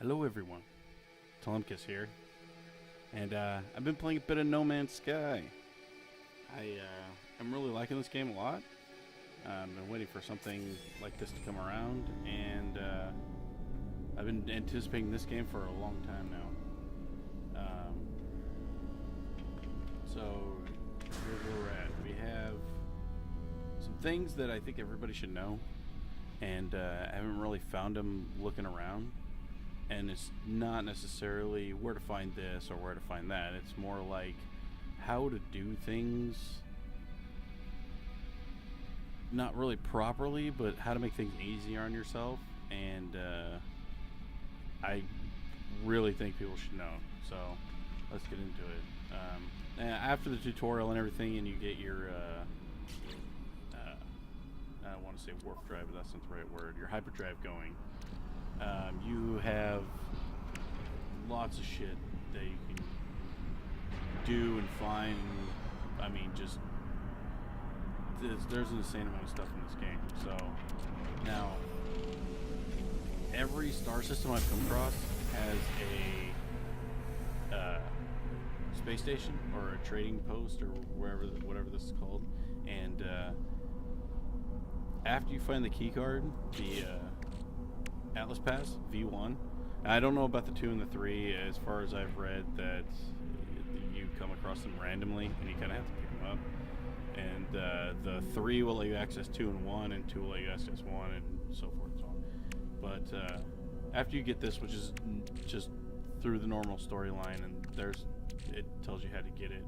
Hello everyone, Telemicus here, and I've been playing a bit of No Man's Sky. I'm really liking this game a lot. I've been waiting for something like this to come around, and I've been anticipating this game for a long time now. So here's where we're at. We have some things that I think everybody should know, and I haven't really found them looking around. And it's not necessarily where to find this or where to find that. It's more like how to do things, not really properly, but how to make things easier on yourself. And I really think people should know. So let's get into it. After the tutorial and everything, and you get your, I don't want to say warp drive, but that's not the right word, your hyperdrive going. You have lots of shit that you can do and find. I mean, just there's an insane amount of stuff in this game. So now, every star system I've come across has a space station or a trading post or whatever this is called. And after you find the key card, the Atlas Pass V1. I don't know about the 2 and the 3. As far as I've read, that you come across them randomly and you kind of have to pick them up. And the 3 will let you access 2 and 1, and 2 will let you access 1, and so forth and so on. But after you get this, which is just through the normal storyline, and it tells you how to get it.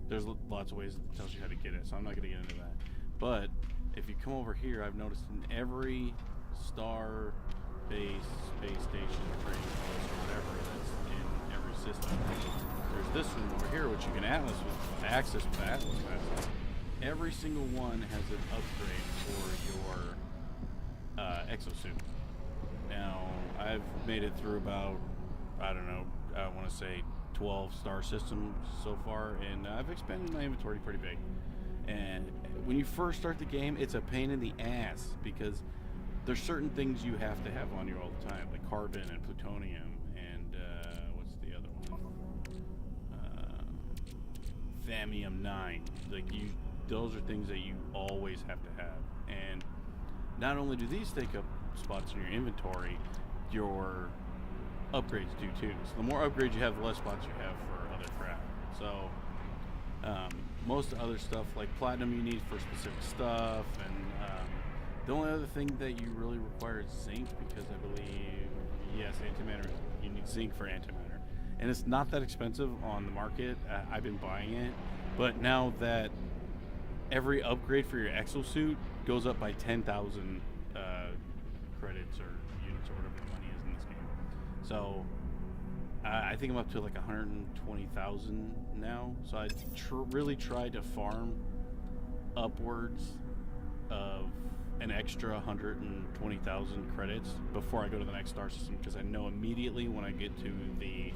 There's lots of ways it tells you how to get it, so I'm not going to get into that. But if you come over here, I've noticed in every star base, space station, trading post, or whatever that's in every system, there's this one over here which you can access with Atlas Pass. Every single one has an upgrade for your exosuit. Now, I've made it through about, I don't know, I want to say 12 star systems so far, and I've expanded my inventory pretty big. And when you first start the game, it's a pain in the ass because there's certain things you have to have on you all the time, like carbon and plutonium and what's the other one? Thamium 9. Those are things that you always have to have. And not only do these take up spots in your inventory, your upgrades do too. So the more upgrades you have, the less spots you have for other crap. So most other stuff like platinum you need for specific stuff, and the only other thing that you really require is zinc, because I believe, yes, antimatter, you need zinc for antimatter. And it's not that expensive on the market. I've been buying it, but now that every upgrade for your exosuit goes up by 10,000 credits or units or whatever the money is in this game. So I think I'm up to like 120,000 now. So I really tried to farm upwards of an extra 120,000 credits before I go to the next star system, because I know immediately when I get to the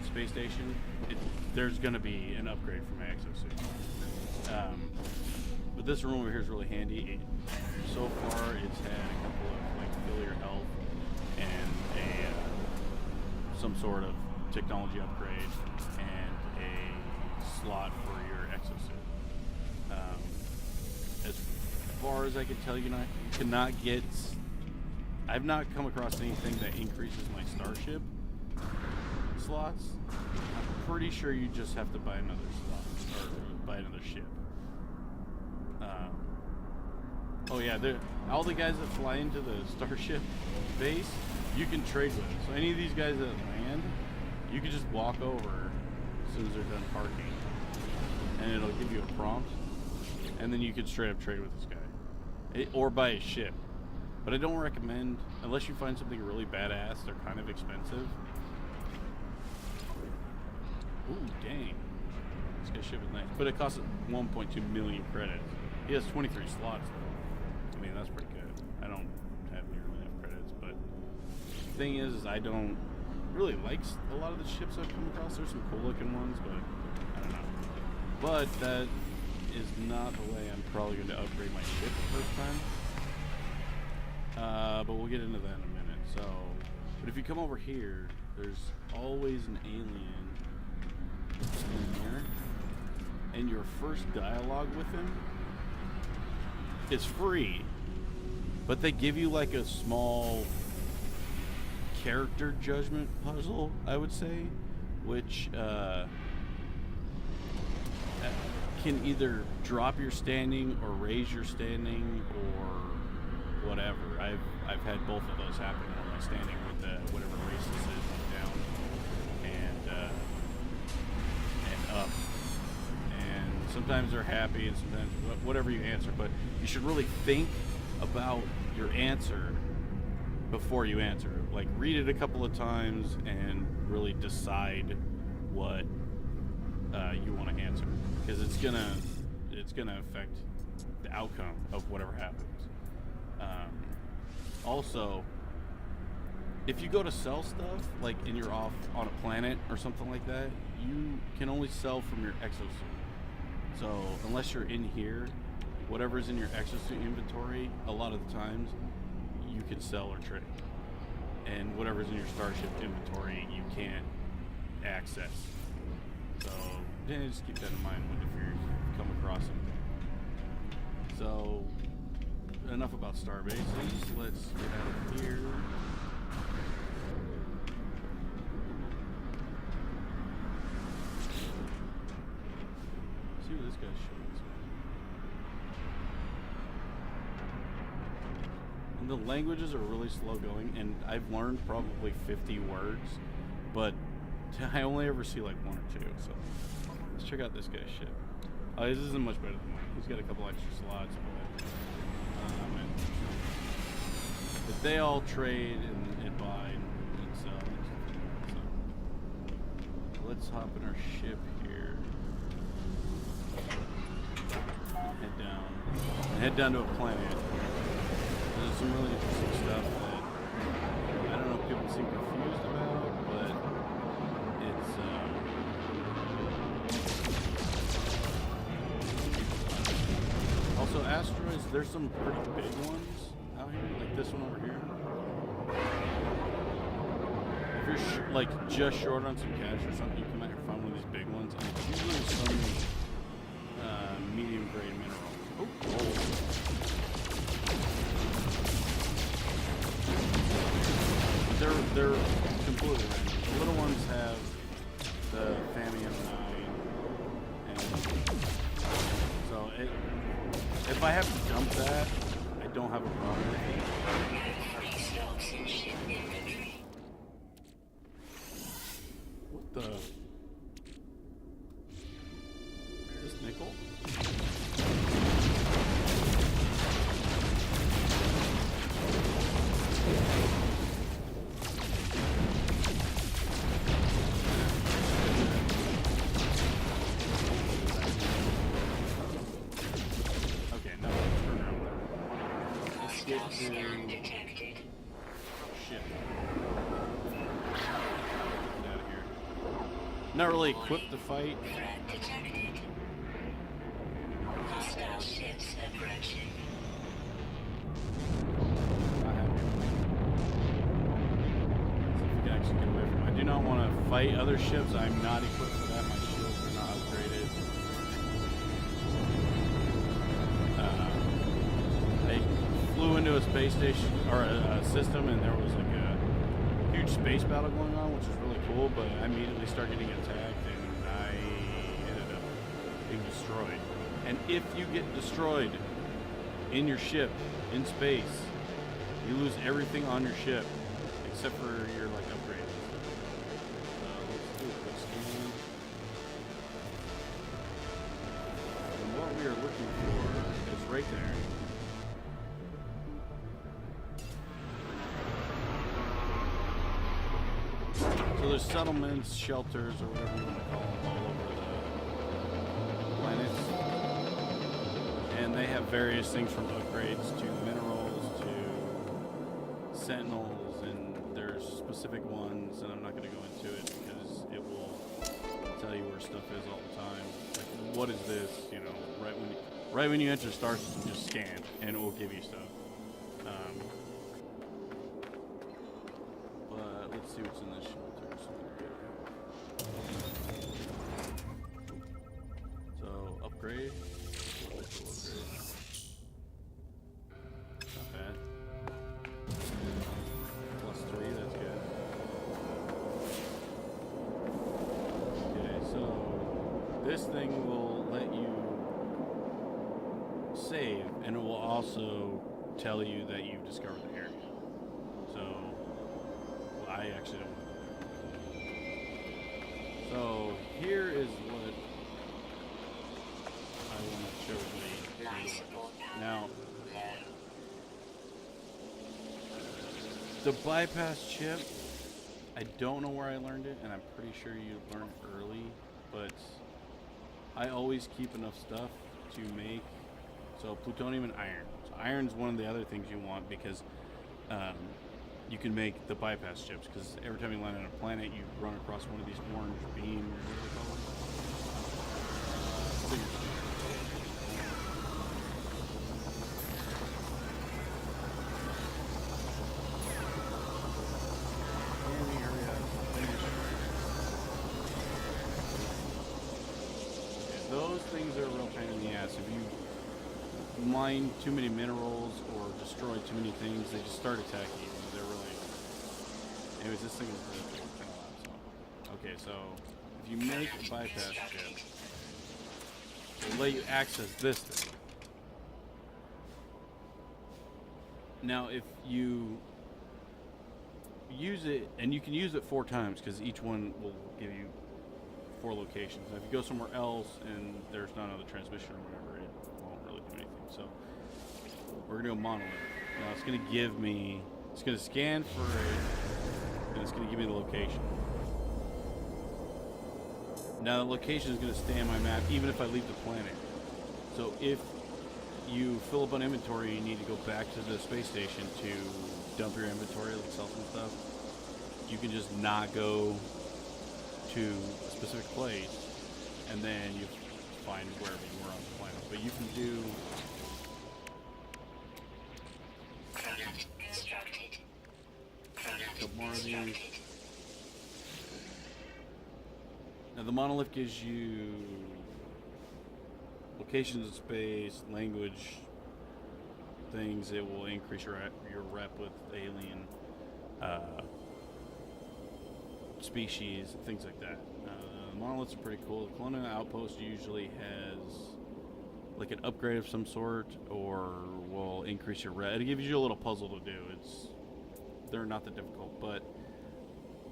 space station, there's going to be an upgrade for my exosuit. But this room over here is really handy. So far, it's had a couple of like fill your health and some sort of technology upgrade and a slot for your exosuit. As far as I can tell, you cannot get. I've not come across anything that increases my starship slots. I'm pretty sure you just have to buy another slot or buy another ship. Oh yeah, all the guys that fly into the starship base, you can trade with. So any of these guys that land, you can just walk over as soon as they're done parking, and it'll give you a prompt, and then you can straight up trade with this guy, or buy a ship. But I don't recommend, unless you find something really badass. They're kind of expensive. Ooh, dang! This guy's ship is nice, but it costs 1.2 million credits. He has 23 slots though. I mean, that's pretty good. I don't have nearly enough credits, but the thing is I don't really like a lot of the ships I've come across. There's some cool looking ones, but I don't know. But that is not the way I'm probably going to upgrade my ship the first time. But we'll get into that in a minute. So, but if you come over here, there's always an alien in here, and your first dialogue with him is free, but they give you like a small character judgment puzzle, I would say, which can either drop your standing or raise your standing or whatever. I've had both of those happen on my standing with whatever race this is, down and up. And sometimes they're happy and sometimes whatever you answer, but you should really think about your answer before you answer. Like, read it a couple of times and really decide what you want to answer, because it's gonna affect the outcome of whatever happens. Also, if you go to sell stuff, like, and you're off on a planet or something like that, you can only sell from your exosuit. So unless you're in here, whatever's in your exosuit inventory, a lot of the times you can sell or trade. And whatever's in your starship inventory, you can't access. So yeah, just keep that in mind if you come across something. So enough about starbases. Let's get out of here. See what this guy's showing us. And the languages are really slow going, and I've learned probably 50 words, but I only ever see like one or two. So let's check out this guy's ship. This isn't much better than mine. He's got a couple extra slots, but they all trade and buy and sell. So let's hop in our ship here. And head down to a planet. There's some really interesting stuff that I don't know if people seem confused about, but it's also asteroids. There's some pretty big ones out here, like this one over here. If you're like just short on some cash or something, you come out here and find one of these big ones, and it's usually some medium grade mineral. Oh, gold. But they're completely random. The little ones have the Famium 9, and so if I have to dump that, I don't have a problem with it. What the? Is this nickel? Not really equipped to fight. Hostile ships approaching. I actually get away from it. I do not want to fight other ships. I'm not equipped for that. My shields are not upgraded. I flew into a space station or a system, and there was like a huge space battle going on, which is really cool, but I immediately started getting attacked and I ended up being destroyed. And if you get destroyed in your ship in space, you lose everything on your ship except for your like upgrades. Let's do a quick scan. And what we are looking for is right there. So there's settlements, shelters, or whatever you want to call them, all over the planets. And they have various things from upgrades to minerals to sentinels, and there's specific ones, and I'm not going to go into it because it will tell you where stuff is all the time. Like, what is this? You know, right when you enter Star System, just scan, and it will give you stuff. But let's see what's in this shelter. So upgrade. Not bad. +3, that's good. Okay, so this thing will let you save, and it will also tell you that you've discovered the area. So I actually don't want to go there. So here is what I want to show everybody. Now, the bypass chip, I don't know where I learned it, and I'm pretty sure you learned it early, but I always keep enough stuff to make, so plutonium and iron. So iron's one of the other things you want because you can make the bypass chips, because every time you land on a planet, you run across one of these orange beams, or whatever they call them. Those things are a real pain in the ass. If you mine too many minerals or destroy too many things, they just start attacking you. They're really... Anyways, this thing is really kind of loud. So. Okay, so if you make a bypass chip, it'll let you access this thing. Now, if you use it, and you can use it 4 times, because each one will give you 4 locations. Now, if you go somewhere else and there's not another transmission or whatever, it won't really do anything. So we're gonna do a monolith. Now it's gonna give me, it's gonna scan for it, and it's gonna give me the location. Now the location is gonna stay on my map even if I leave the planet. So if you fill up on inventory, you need to go back to the space station to dump your inventory, like sell some stuff. You can just not go to a specific place, and then you find wherever you were on the planet. But you can do a couple more of these. Now the monolith gives you locations in space, language, things. It will increase your rep with alien species, things like that. Monoliths are pretty cool. The colonial outpost usually has like an upgrade of some sort, or will increase your rep. It gives you a little puzzle to do. They're not that difficult,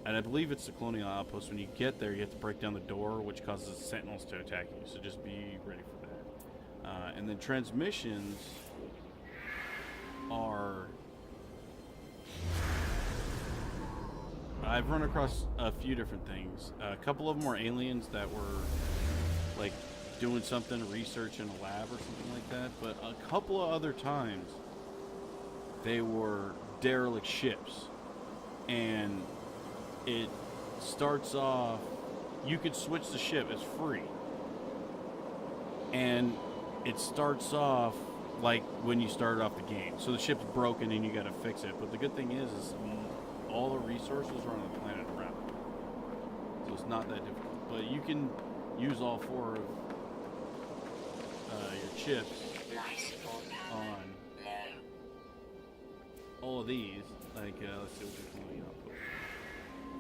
and I believe it's the colonial outpost. When you get there, you have to break down the door, which causes sentinels to attack you. So just be ready for that. And then transmissions are... I've run across a few different things. A couple of them were aliens that were like doing something, research in a lab or something like that. But a couple of other times, they were derelict ships. And it starts off, you could switch the ship, it's free. And it starts off like when you started off the game. So the ship's broken and you gotta fix it. But the good thing is all the resources are on the planet around. So it's not that difficult. But you can use all 4 of your chips on all of these. Like, let's see what they're calling output.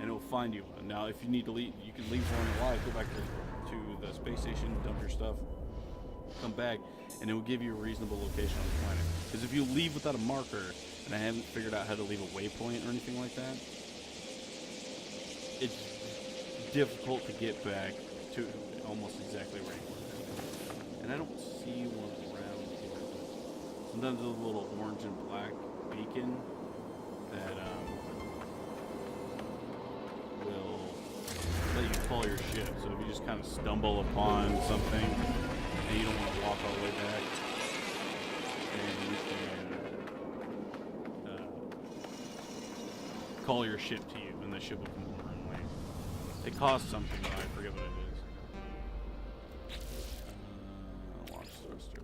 And it will find you one. Now, if you need to leave, you can leave one alive, go back to the space station, dump your stuff, come back, and it will give you a reasonable location on the planet. Because if you leave without a marker, and I haven't figured out how to leave a waypoint or anything like that, it's difficult to get back to almost exactly where you were. And I don't see one around here. Sometimes there's a little orange and black beacon that will let you call your ship. So if you just kind of stumble upon something and you don't want to walk all the way back, and you can call your ship to you, and the ship will come over and land. It costs something, but I forget what it is. Launch thruster.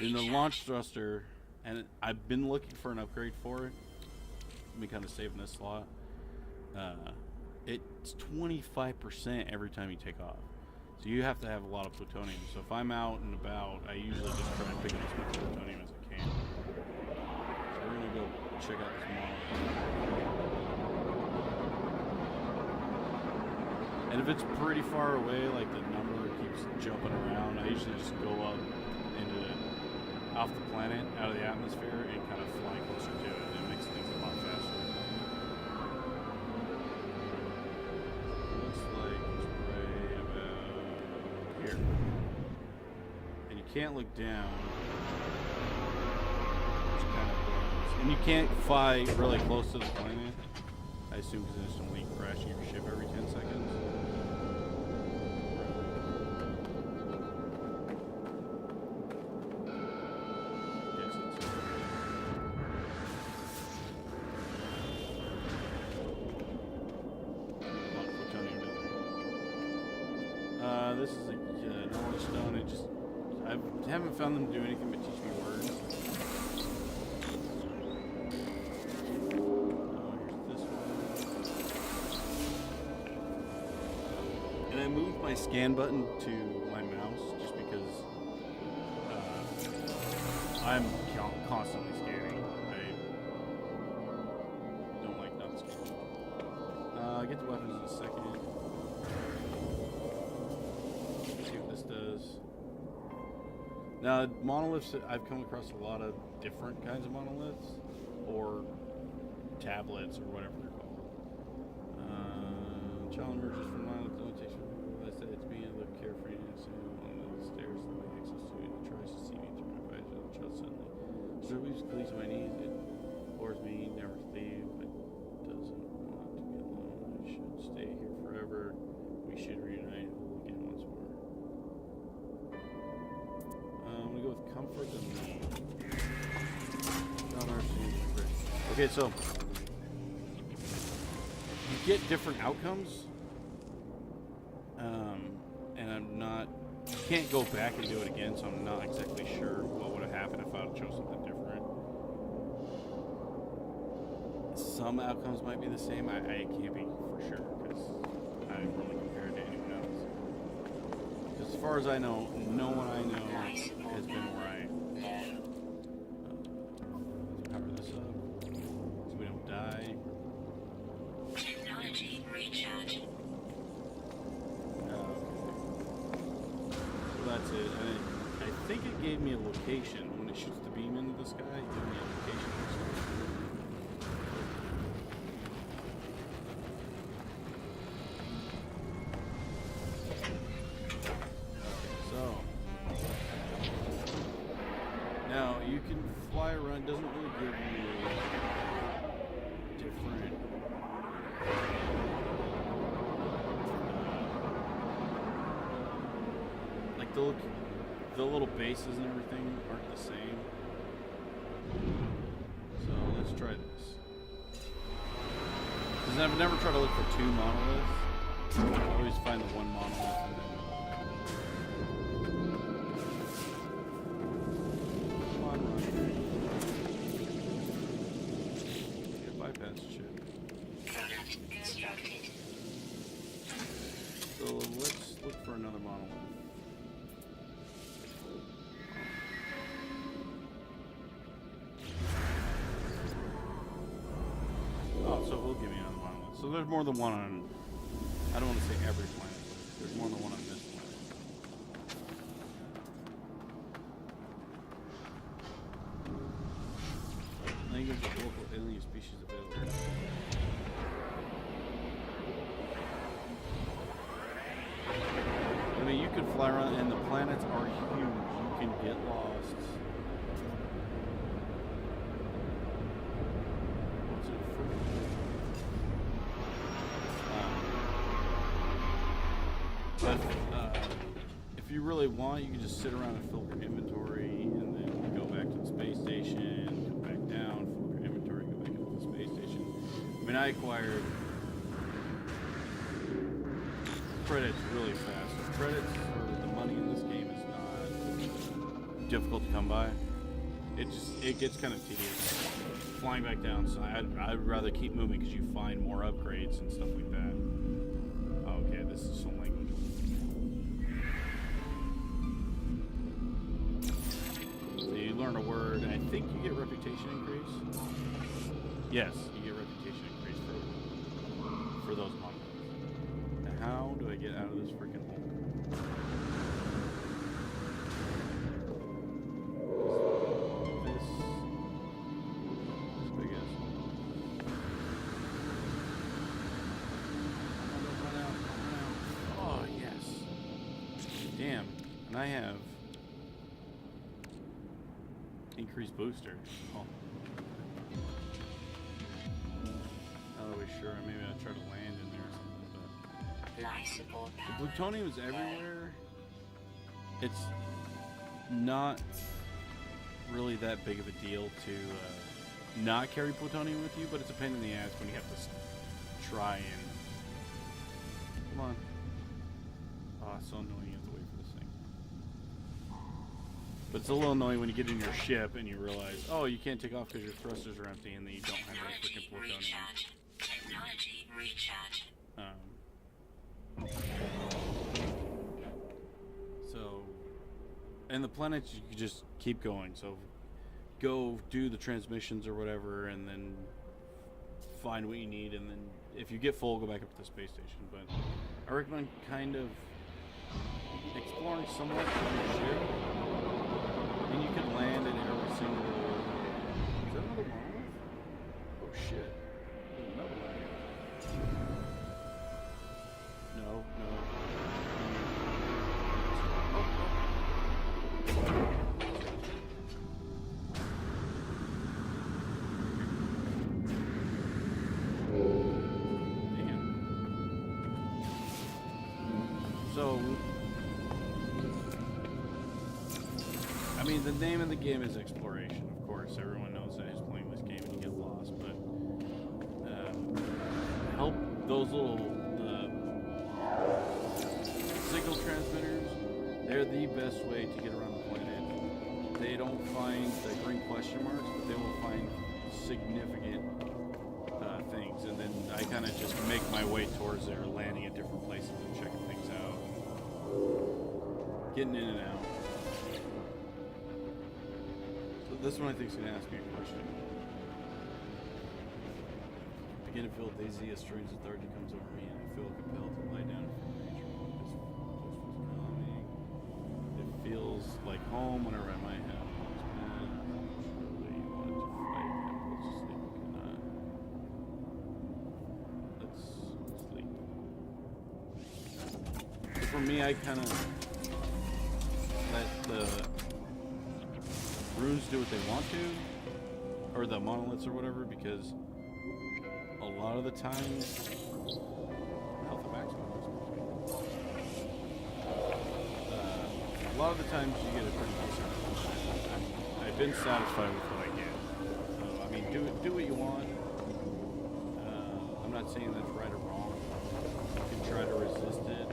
In the launch thruster, and I've been looking for an upgrade for it. me kind of saving this slot. It's 25% every time you take off. So you have to have a lot of plutonium. So if I'm out and about, I usually just try and pick up as much plutonium as I can. So we're gonna go check out this model. And if it's pretty far away, like the number keeps jumping around, I usually just go up off the planet, out of the atmosphere, and kind of fly closer to it. It makes things a lot faster. Looks like it's right about here. And you can't look down. Which kind of blows. And you can't fly really close to the planet. I assume because it's only crashing your ship every 10 seconds. This is a knowledge stone. I haven't found them to do anything but teach me words. Here's this one. And I moved my scan button to my mouse just because I'm constantly scanning. I don't like not scanning. I'll get the weapons in a second. Does. Now, monoliths, I've come across a lot of different kinds of monoliths, or tablets, or whatever they're called. Child emerges from monolith limitation. I said it's me, I look carefree and soon on the stairs that my access to it. It tries to see me through my eyes and the child suddenly. So it cleaves to my knees. It implores me never to leave, but doesn't want to be alone. I should stay here forever. We should reunite again once more. I'm gonna go with comfort and need. Okay, so you get different outcomes, and you can't go back and do it again. So I'm not exactly sure what would have happened if I would chose something different. Some outcomes might be the same. I can't be for sure because I haven't really compared to anyone else. Because as far as I know, no one I know has been where I am. Let's power this up so we don't die. Technology recharge. So that's it. I think it gave me a location. When it shoots the beam into the sky, it gave me a location. Now, you can fly around, doesn't really give you different like the little bases and everything aren't the same. So let's try this. Because I've never tried to look for two monoliths. I always find the one monolith and then so let's look for another monolith. Oh, so it will give me another monolith. So there's more than one on, I don't want to say every planet, but there's more than one on this planet. Language of local alien species available. I mean, you can fly around, and the planets are huge. You can get lost. What's it for? But if you really want, you can just sit around and fill your inventory, and then go back to the space station, come back down, fill your inventory, go back up to the space station. I mean, I acquired credits really fast. So credits for the money in this game is not difficult to come by. it gets kind of tedious flying back down. So I'd rather keep moving because you find more upgrades and stuff like that. Okay, this is some language. So you learn a word, and I think you get reputation increase. Yes, you get reputation increase for those monsters. Now how do I get out of this freaking hole? This big ass hole. Run out. Oh yes. Damn. And I have increased booster. Oh. Not always sure. Maybe I'll try to land in there or something. But the plutonium is everywhere. It's not really that big of a deal to not carry plutonium with you, but it's a pain in the ass when you have to try and. Come on. Oh, it's so annoying. You have to wait for this thing. But it's a little annoying when you get in your ship and you realize, oh, you can't take off because your thrusters are empty and then you don't have any freaking plutonium. Technology recharge. So, and the planets you can just keep going. So, go do the transmissions or whatever, and then find what you need, and then if you get full, go back up to the space station. But I recommend kind of exploring somewhat on your ship. And you can land in every single. Is that another monolith? Oh shit! There's another one here. No. So, I mean, the name of the game is exploration, of course. Everyone knows that who's playing this game and you get lost, but help those little signal transmitters. They're the best way to get around the planet. They don't find the green question marks, but they will find significant things, and then I kind of just make my way towards there, landing at different places and checking things out, getting in and out. So this one I think is going to ask me a question. I begin to feel dizzy, a strange lethargy comes over me, and I feel compelled to lie down for nature. This was calming. It feels like home whenever I might have. For me, I kind of let the runes do what they want to, or the monoliths or whatever, because a lot of the times, health and maximum. A lot of the times you get a pretty decent. I've been satisfied with what I get. So I mean, do what you want. I'm not saying that's right or wrong. You can try to resist it.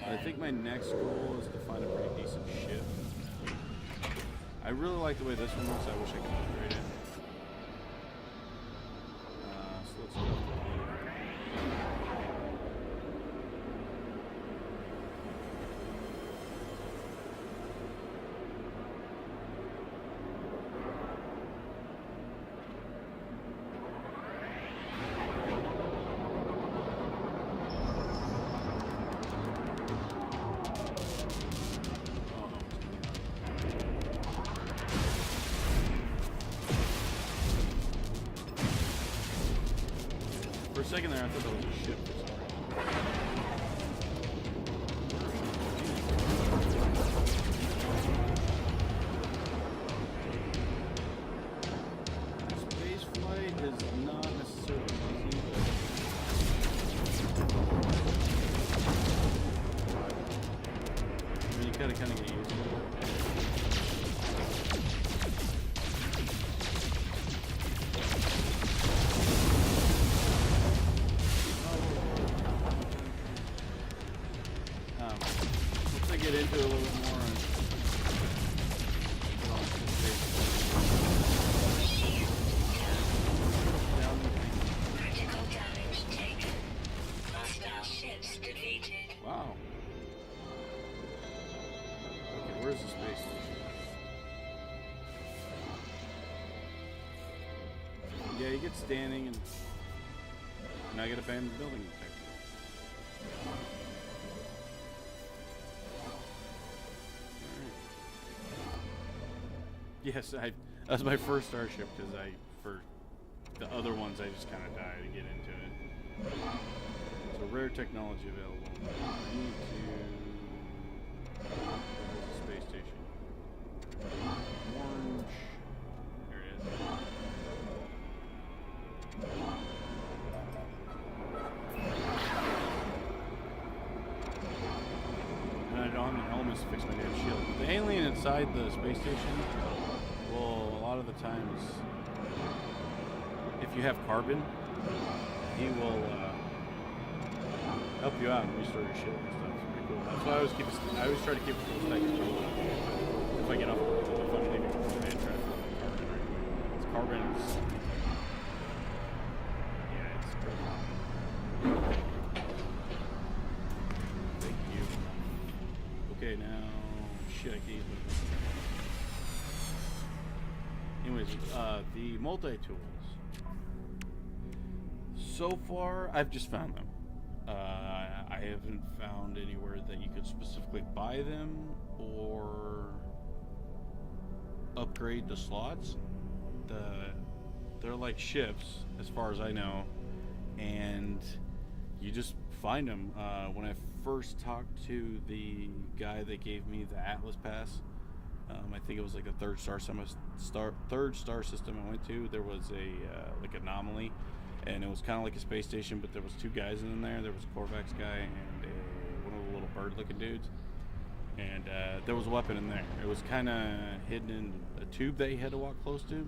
I think my next goal is to find a pretty decent ship. I really like the way this one looks. I wish I could upgrade it. So let's go. For a second there, I thought that was a ship. Space flight is not necessarily easy, but I mean, you gotta kind of get used to it. get into it a little bit more. Critical damage taken. Hostile ships defeated. Wow. Okay, where's the space station? Yeah, you get standing and I get abandoned building detected. Yes, that was my first starship because for the other ones I just kind of die to get into it. So rare technology available. I need to. There's a space station. Orange. There it is. And I don't have any elements to fix my damn shield. The alien inside the space station. Well, a lot of the times, if you have carbon, he will help you out and restore your ship and stuff. It's pretty cool. That's why I always try to keep it full stack control. If I get off, if I'm leaving, I try to fill my carbon right away. It's carbon. Yeah, it's pretty. Thank you. Okay, now shit, I can't use my. Anyways, the multi-tools. So far, I've just found them. I haven't found anywhere that you could specifically buy them or upgrade the slots. They're like ships, as far as I know, and you just find them. When I first talked to the guy that gave me the Atlas Pass, I think it was like a third star system I went to. There was a like anomaly, and it was kind of like a space station, but there was two guys in there. There was a Corvax guy and one of the little bird-looking dudes, and there was a weapon in there. It was kind of hidden in a tube that you had to walk close to.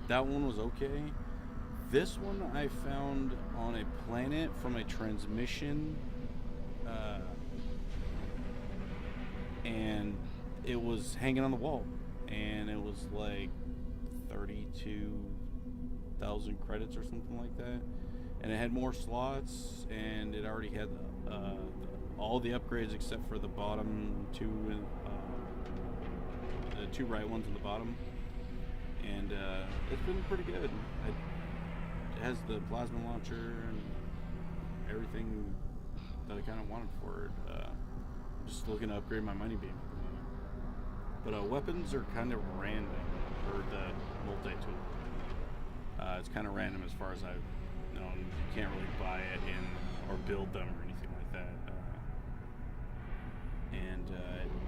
That one was okay. This one I found on a planet from a transmission. And it was hanging on the wall, and it was like 32,000 credits or something like that, and it had more slots, and it already had all the upgrades except for the bottom two, the two right ones at the bottom, and it's been pretty good. It has the plasma launcher and everything that I kind of wanted for it. Just looking to upgrade my mining beam at the moment. But weapons are kind of random for the multi-tool. It's kind of random as far as I've known. You can't really buy it or build them or anything like that. And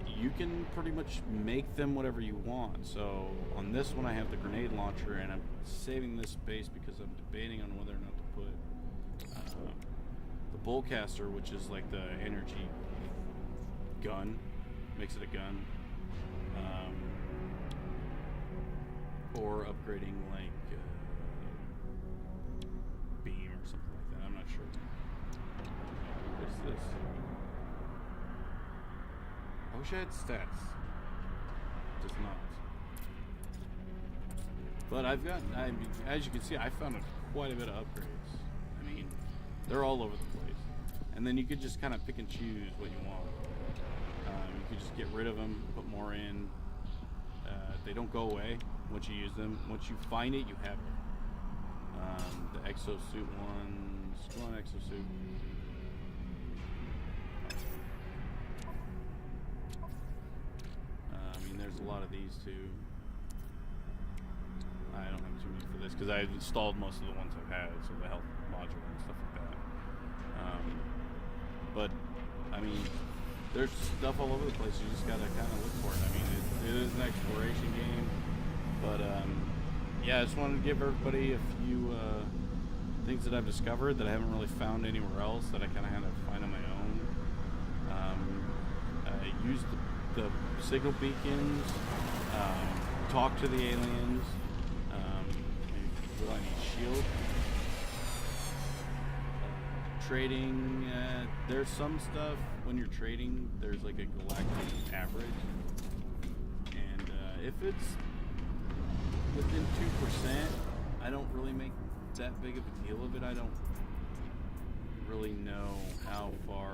you can pretty much make them whatever you want. So on this one I have the grenade launcher, and I'm saving this space because I'm debating on whether or not to put the bullcaster, which is like the energy gun, makes it a gun, or upgrading like beam or something like that. I'm not sure. What's this? I wish I had stats. Does not. But I've got, as you can see, I found quite a bit of upgrades. I mean, they're all over the place. And then you could just kind of pick and choose what you want. You could just get rid of them, put more in. They don't go away once you use them. Once you find it, you have it. The exosuit ones. Come on, exosuit. I mean, there's a lot of these too. I don't have too many for this because I've installed most of the ones I've had, so the health module and stuff like that. But I mean, there's stuff all over the place. You just gotta kind of look for it. I mean, it is an exploration game, but yeah, I just wanted to give everybody a few things that I've discovered that I haven't really found anywhere else that I kind of had to find on my own. I used the signal beacons, talk to the aliens. Will I need shield? trading, there's some stuff when you're trading, there's like a galactic average. And if it's within 2%, I don't really make that big of a deal of it. I don't really know how far,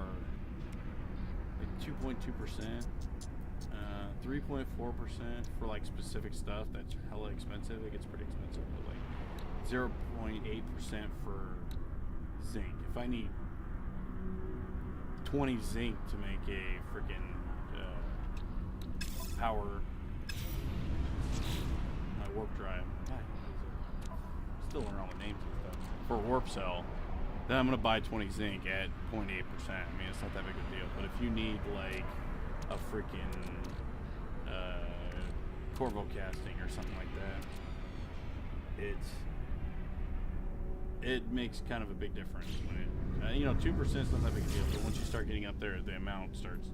like 2.2%, 3.4% for like specific stuff that's hella expensive. It gets pretty expensive, but like 0.8% for zinc. If I need 20 zinc to make a freaking power my warp drive, still learn all the names and stuff, for warp cell, then I'm gonna buy 20 zinc at 0.8%. I mean, it's not that big of a deal. But if you need like a freaking Corvo casting or something like that, it makes kind of a big difference when it, 2% is not that big a deal, but once you start getting up there, the amount starts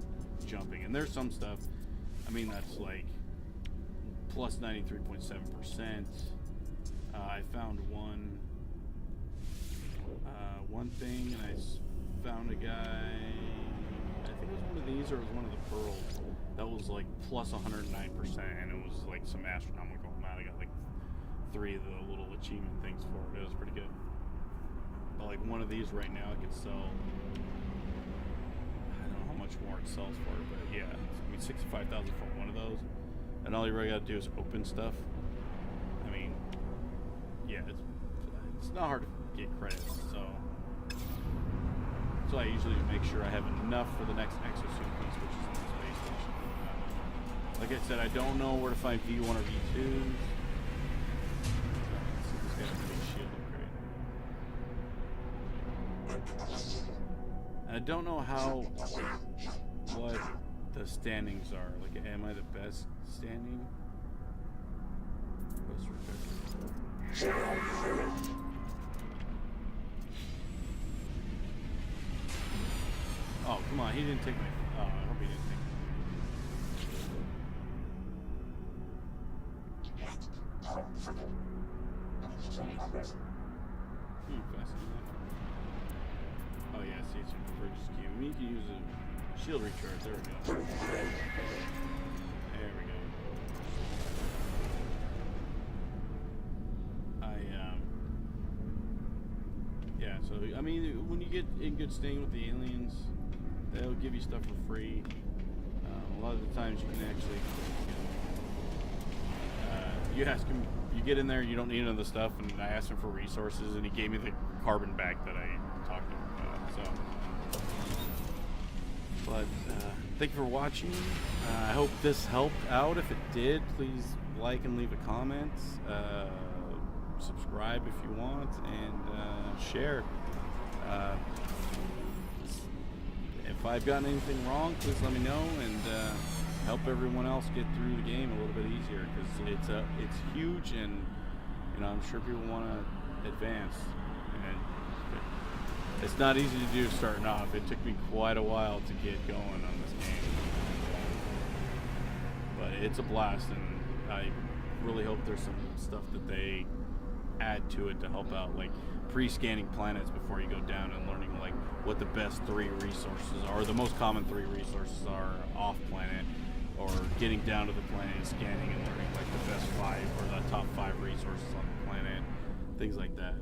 jumping. And there's some stuff, I mean, that's like plus 93.7%. I found one thing, and I found a guy, I think it was one of these or it was one of the pearls, that was like plus 109%, and it was like some astronomical amount. I got like 3 of the little achievement things for it. It was pretty good. But like one of these right now, I could sell, I don't know how much more it sells for, but yeah, I mean 65,000 for one of those, and all you really got to do is open stuff. I mean, yeah, it's not hard to get credits, so I usually make sure I have enough for the next exosuit piece, which is in the space station. Like I said, I don't know where to find V1 or V2s. Let's see if this guy has a big shield upgrade. And I don't know what the standings are. Like, am I the best standing? Oh, come on, he didn't take my... Oh, I hope he didn't take fascinating. Oh yeah, see, it's a bridge scheme. We need to use a shield recharge. There we go. There we go. Yeah, so, I mean, when you get in good standing with the aliens, they'll give you stuff for free. A lot of the times you can actually, you ask him, you get in there, you don't need none of the stuff, and I asked him for resources, and he gave me the carbon bag that I talked to him about, so. But, thank you for watching. I hope this helped out. If it did, please like and leave a comment. Subscribe if you want, and share. If I've gotten anything wrong, please let me know, and help everyone else get through the game a little bit easier, because it's huge, and I'm sure people want to advance, and it's not easy to do starting off. It took me quite a while to get going on this game, but it's a blast, and I really hope there's some stuff that they add to it to help out, like pre-scanning planets before you go down and learning like what the best 3 resources are, the most common 3 resources are off planet, or getting down to the planet and scanning and learning like the best 5 or the top 5 resources on the planet, things like that.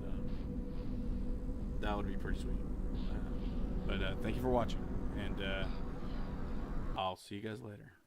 That would be pretty sweet. But thank you for watching, and I'll see you guys later.